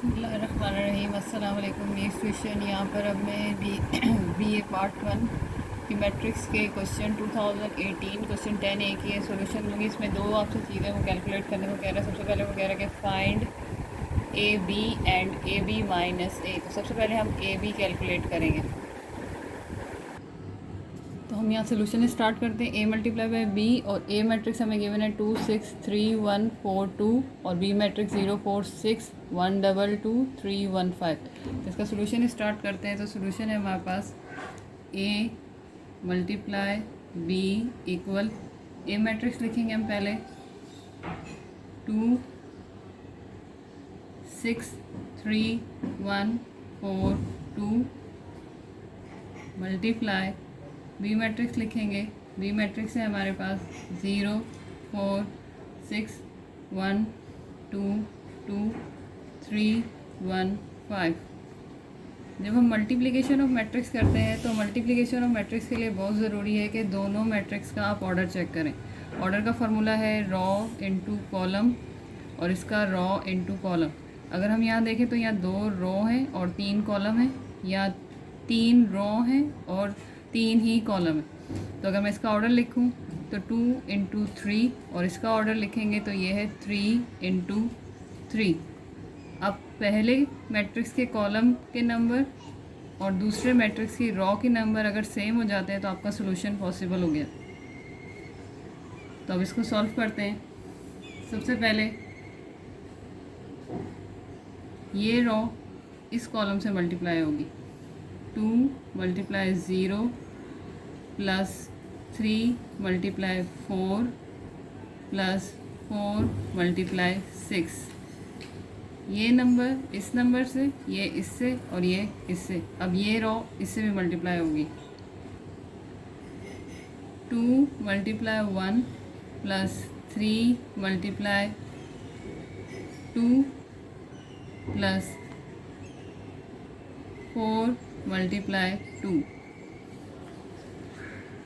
बिस्मिल्लाहिर्रहमानिर्रहीम। अस्सलाम वालेकुम। नेक्स्ट क्वेश्चन यहाँ पर अब मैं BA पार्ट 1 की मैट्रिक्स के क्वेश्चन 2018 क्वेश्चन 10A की सोल्यूशन दूँगी। इसमें दो आपसे चीज़ें वो कैलकुलेट करने को कह रहा है। सबसे पहले वो कह रहा है कि find AB and AB minus A। तो सबसे पहले हम AB कैलकुलेट करेंगे। तो हम यहाँ सोल्यूशन स्टार्ट करते हैं। A मल्टीप्लाई बाई B और A मैट्रिक्स हमें गिवन है 2 6 3 1 4 2 और B मैट्रिक्स 0 4 6 1 2 2 3 1 5। तो इसका सोल्यूशन स्टार्ट करते हैं। तो सोल्यूशन है हमारे पास A multiply B equal A matrix लिखेंगे हम पहले 2 6 3 1 4 2 मल्टीप्लाई बी मैट्रिक्स लिखेंगे। बी मैट्रिक्स है हमारे पास 0 4 6 1 2 2 3 1 5। जब हम मल्टीप्लिकेशन ऑफ मैट्रिक्स करते हैं तो मल्टीप्लिकेशन ऑफ मैट्रिक्स के लिए बहुत ज़रूरी है कि दोनों मैट्रिक्स का आप ऑर्डर चेक करें। ऑर्डर का फार्मूला है रॉ इनटू कॉलम और इसका रॉ इनटू कॉलम। अगर हम यहाँ देखें तो यहाँ 2 रो हैं और 3 कॉलम हैं, या 3 रो हैं और 3 ही कॉलम है। तो अगर मैं इसका ऑर्डर लिखूं तो 2 इंटू 3 और इसका ऑर्डर लिखेंगे तो ये है 3 इंटू 3। अब पहले मैट्रिक्स के कॉलम के नंबर और दूसरे मैट्रिक्स की रॉ के नंबर अगर सेम हो जाते हैं तो आपका सोल्यूशन पॉसिबल हो गया। तो अब इसको सॉल्व करते हैं। सबसे पहले ये रॉ इस कॉलम से मल्टीप्लाई होगी 2 multiply 0 plus 3 multiply 4 plus 4 multiply 6। ये नंबर इस नंबर से, ये इससे और ये इससे। अब ये रॉ इससे भी मल्टीप्लाई होगी 2 multiply 1 plus 3 multiply 2 plus 4 multiply 2।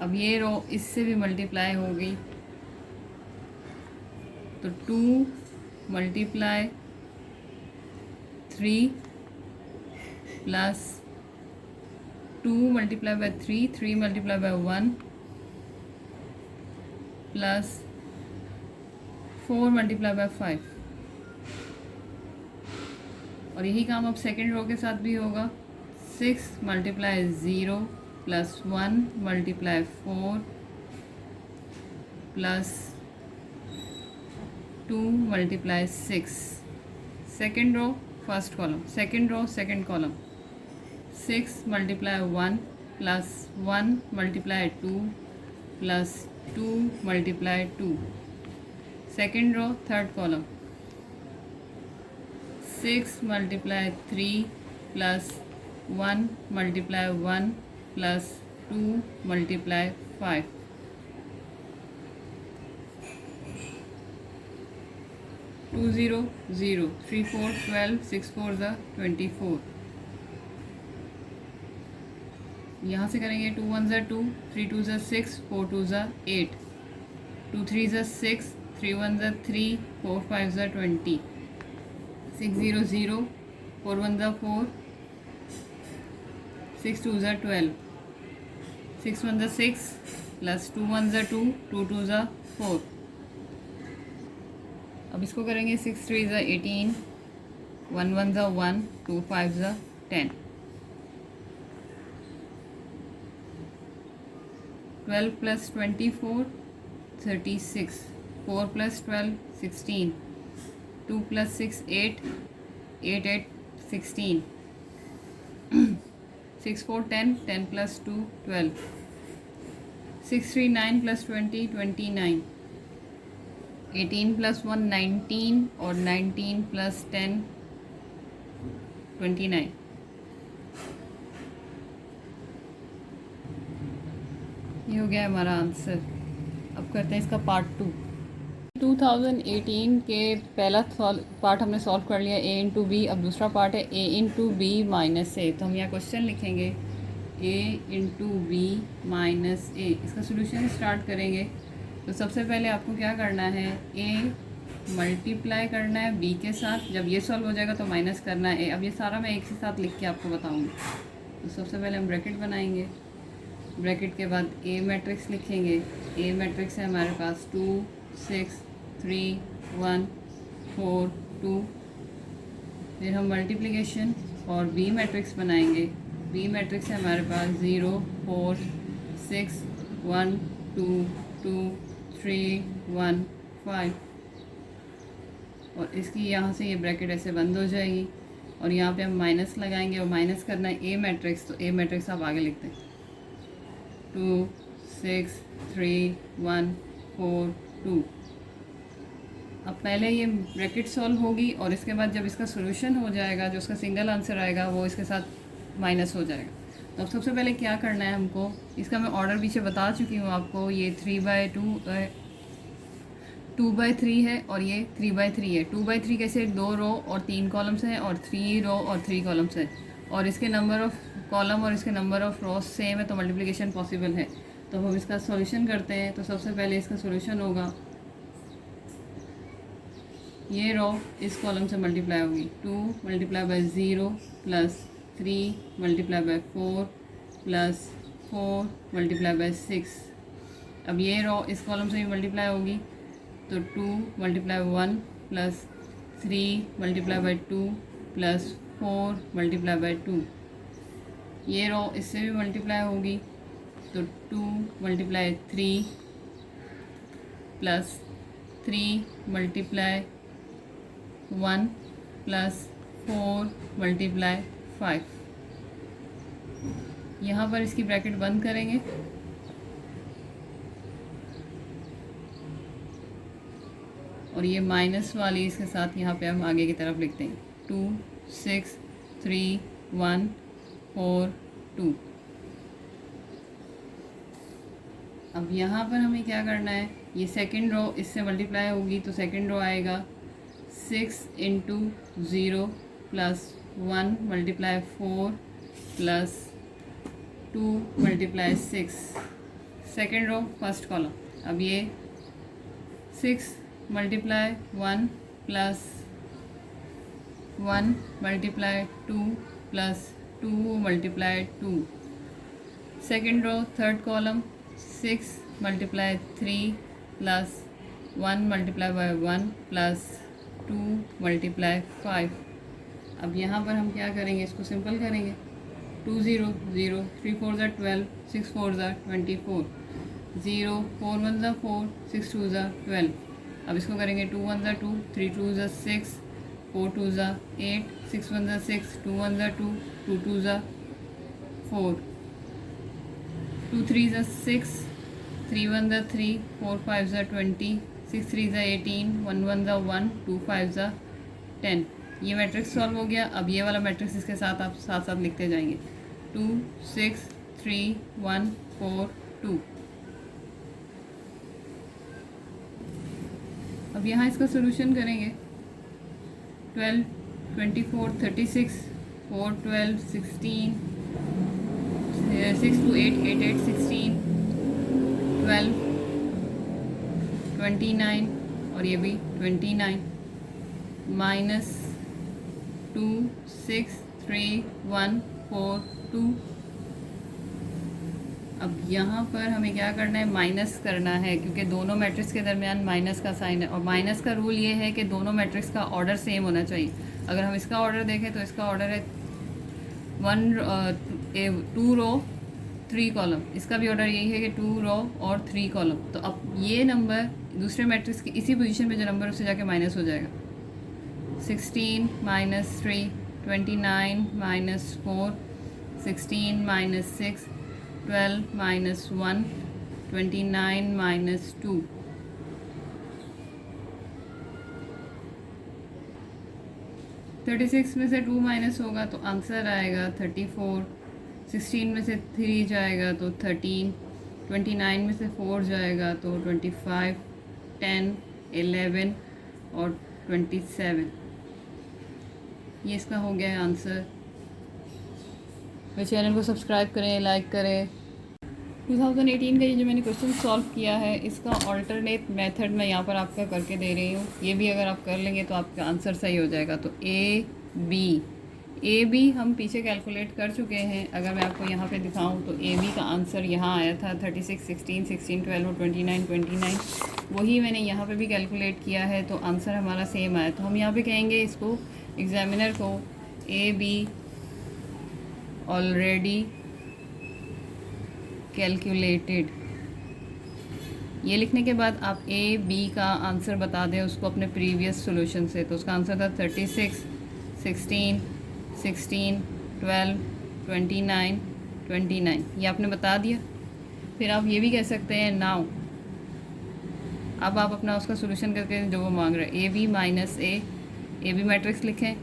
अब ये रो इससे भी मल्टीप्लाई हो गई तो 2 multiply 3 plus 2 multiply by 3 multiply by 1 plus 4 multiply by 5। और यही काम अब सेकेंड रो के साथ भी होगा 6 multiply 0 plus 1 multiply 4 plus 2 multiply 6। Second row first column, second row second column 6 multiply 1 plus 1 multiply 2 plus 2 multiply 2। Second row third column 6 multiply 3 plus 1 multiply 1 plus 2 multiply 5। 2 0 0 3 4 12 6 4 24। यहाँ से करेंगे 2 1 2 3 2 6 4 2 8 2 3 6 3 1 3 4 5 20 6 0 0 4 1 4 6 2 12 6 1 6 प्लस 2 1 2 2 2 4। अब इसको करेंगे 6 3 18 1 1 1 2 5 10 12 plus 24 36 4 plus 12 16 2 plus 6 8 8 8 16 6 4 10 10 plus 2 12 6 3 9 plus 20 29 18 plus 1 19 और 19 plus 10 29। ये हो गया हमारा आंसर। अब करते हैं इसका पार्ट 2। 2018 के पहला पार्ट हमने सॉल्व कर लिया A इंटू बी। अब दूसरा पार्ट है A इंटू बी माइनस ए। तो हम यहाँ क्वेश्चन लिखेंगे A इंटू बी माइनस ए। इसका सोल्यूशन स्टार्ट करेंगे। तो सबसे पहले आपको क्या करना है, A मल्टीप्लाई करना है बी के साथ। जब ये सॉल्व हो जाएगा तो माइनस करना है ए। अब ये सारा मैं एक साथ लिख के आपको बताऊँगी। तो सबसे पहले हम ब्रैकेट बनाएंगे, ब्रैकेट के बाद ए मैट्रिक्स लिखेंगे। ए मैट्रिक्स है हमारे पास 2 6 3 1 4 2। फिर हम मल्टीप्लिकेशन और बी मैट्रिक्स बनाएंगे। बी मैट्रिक्स है हमारे पास 0 4 6 1 2 2 3 1 5। और इसकी यहाँ से ये ब्रैकेट ऐसे बंद हो जाएगी और यहाँ पे हम माइनस लगाएंगे और माइनस करना है ए मैट्रिक्स। तो ए मैट्रिक्स आप आगे लिखते हैं 2 6 3 1 4 2। अब पहले ये ब्रैकेट सॉल्व होगी और इसके बाद जब इसका सोल्यूशन हो जाएगा, जो उसका सिंगल आंसर आएगा वो इसके साथ माइनस हो जाएगा। तो अब सबसे पहले क्या करना है हमको, इसका मैं ऑर्डर पीछे बता चुकी हूँ आपको। ये 2/3 है और ये 3/3 है। 2/3 कैसे, 2 रो और 3 कॉलम्स हैं और 3 रो और 3 कॉलम्स हैं और इसके नंबर ऑफ़ कॉलम और इसके नंबर ऑफ़ रोज सेम है, तो मल्टीप्लिकेशन पॉसिबल है। तो हम इसका सॉल्यूशन करते हैं। तो सबसे पहले इसका सॉल्यूशन होगा, ये रो इस कॉलम से मल्टीप्लाई होगी 2 × 0 + 3 × 4 + 4 × 6। अब ये रो इस कॉलम से भी मल्टीप्लाई होगी तो 2 × 1 + 3 × 2 + 4 × 2। ये रो इससे भी मल्टीप्लाई होगी तो 2 × 3 + 3 × 1 + 4 × 5। यहाँ पर इसकी ब्रैकेट बंद करेंगे और ये माइनस वाली इसके साथ यहाँ पे हम आगे की तरफ लिखते हैं 2 6 3 1 4 2। अब यहाँ पर हमें क्या करना है, ये सेकंड रो इससे मल्टीप्लाई होगी तो सेकंड रो आएगा 6 × 0 + 1 × 4 + 2 × 6। Second row first column. अब ये 6 × 1 + 1 × 2 + 2 × 2। Second row third column 6 × 3 + 1 × 1 + 2 × 5। अब यहाँ पर हम क्या करेंगे, इसको सिंपल करेंगे। 2 0 0 3 4 12 6 4 24 0 4 1 4 6 2 12। अब इसको करेंगे 2 1 2 3 2 6 4 2 8 6 1 6 2 1 2 2 2 4 2 3 6 3 1 3 4 5 20 6 3 18 1 1 1 2 5 10। ये मैट्रिक्स सॉल्व हो गया। अब ये वाला मैट्रिक्स इसके साथ आप साथ साथ लिखते जाएंगे 2 6 3 1 4 2। अब यहाँ इसका सोल्यूशन करेंगे 12 24 36 4 12 16 6 2 8 8 8 16 12 29 और ये भी 29 -2 6 3 1 4 2। अब यहाँ पर हमें क्या करना है, माइनस करना है, क्योंकि दोनों मैट्रिक्स के दरमियान माइनस का साइन है और माइनस का रूल ये है कि दोनों मैट्रिक्स का ऑर्डर सेम होना चाहिए। अगर हम इसका ऑर्डर देखें तो इसका ऑर्डर है 2 रो 3 कॉलम। इसका भी ऑर्डर यही है कि 2 रो और 3 कॉलम। तो अब ये नंबर दूसरे मैट्रिक्स की इसी पोजीशन पे जो नंबर उससे जाके माइनस हो जाएगा। 16 - 3 29 - 4 16 - 6 12 - 1 29 - 2। थर्टी 36 में से 2 माइनस होगा तो आंसर आएगा 34। 16 में से 3 जाएगा तो 13। 29 में से 4 जाएगा तो 25 10 11 और 27। ये इसका हो गया आंसर। मेरे चैनल को सब्सक्राइब करें, लाइक करें। 2018 का ये जो मैंने क्वेश्चन सॉल्व किया है, इसका ऑल्टरनेट मेथड मैं यहाँ पर आपका करके दे रही हूँ। ये भी अगर आप कर लेंगे तो आपका आंसर सही हो जाएगा। तो ए बी हम पीछे कैलकुलेट कर चुके हैं। अगर मैं आपको यहाँ पे दिखाऊँ तो ए बी का आंसर यहाँ आया था 36, 16, 16, 12 और 29, 29। वही मैंने यहाँ पे भी कैलकुलेट किया है, तो आंसर हमारा सेम आया। तो हम यहाँ पे कहेंगे इसको, एग्जामिनर को, ए बी ऑलरेडी कैलकुलेटेड। ये लिखने के बाद आप ए बी का आंसर बता दें उसको अपने प्रीवियस सॉल्यूशन से। तो उसका आंसर था 36, 16, 16, 12, 29, 29। ये आपने बता दिया। फिर आप ये भी कह सकते हैं नाउ। अब आप अपना उसका सॉल्यूशन करके जो वो मांग रहे हैं, A B minus A B matrix लिखें।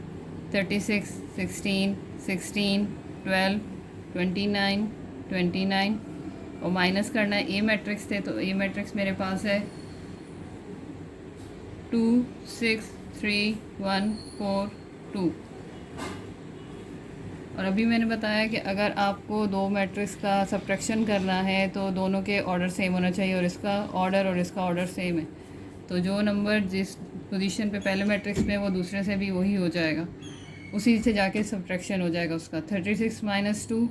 36, 16, 16, 12, 29, 29 और माइनस करना है। ए मैट्रिक्स थे तो ए मैट्रिक्स मेरे पास है 2, 6, 3, 1, 4, 2। और अभी मैंने बताया कि अगर आपको दो मैट्रिक्स का सब्ट्रैक्शन करना है तो दोनों के ऑर्डर सेम होना चाहिए, और इसका ऑर्डर सेम है। तो जो नंबर जिस पोजीशन पे पहले मैट्रिक्स में वो दूसरे से भी वही हो जाएगा, उसी से जाके सब्ट्रैक्शन हो जाएगा उसका। 36 minus 2,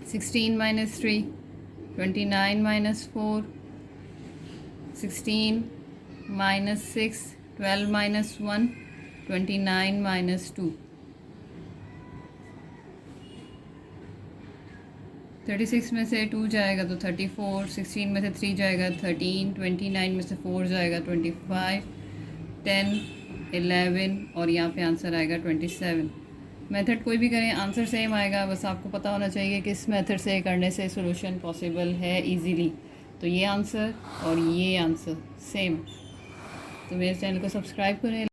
16 minus 3, 29 minus 4, 16 minus 6, 12 minus 1, 29 minus 2। 36 में से 2 जाएगा तो 34, 16 में से 3 जाएगा 13, 29 में से 4 जाएगा 25, 10, 11 और यहाँ पे आंसर आएगा 27। मेथड कोई भी करें आंसर सेम आएगा, बस आपको पता होना चाहिए कि किस मेथड से करने से सॉल्यूशन पॉसिबल है इजीली। तो ये आंसर और ये आंसर सेम। तो मेरे चैनल को सब्सक्राइब करें।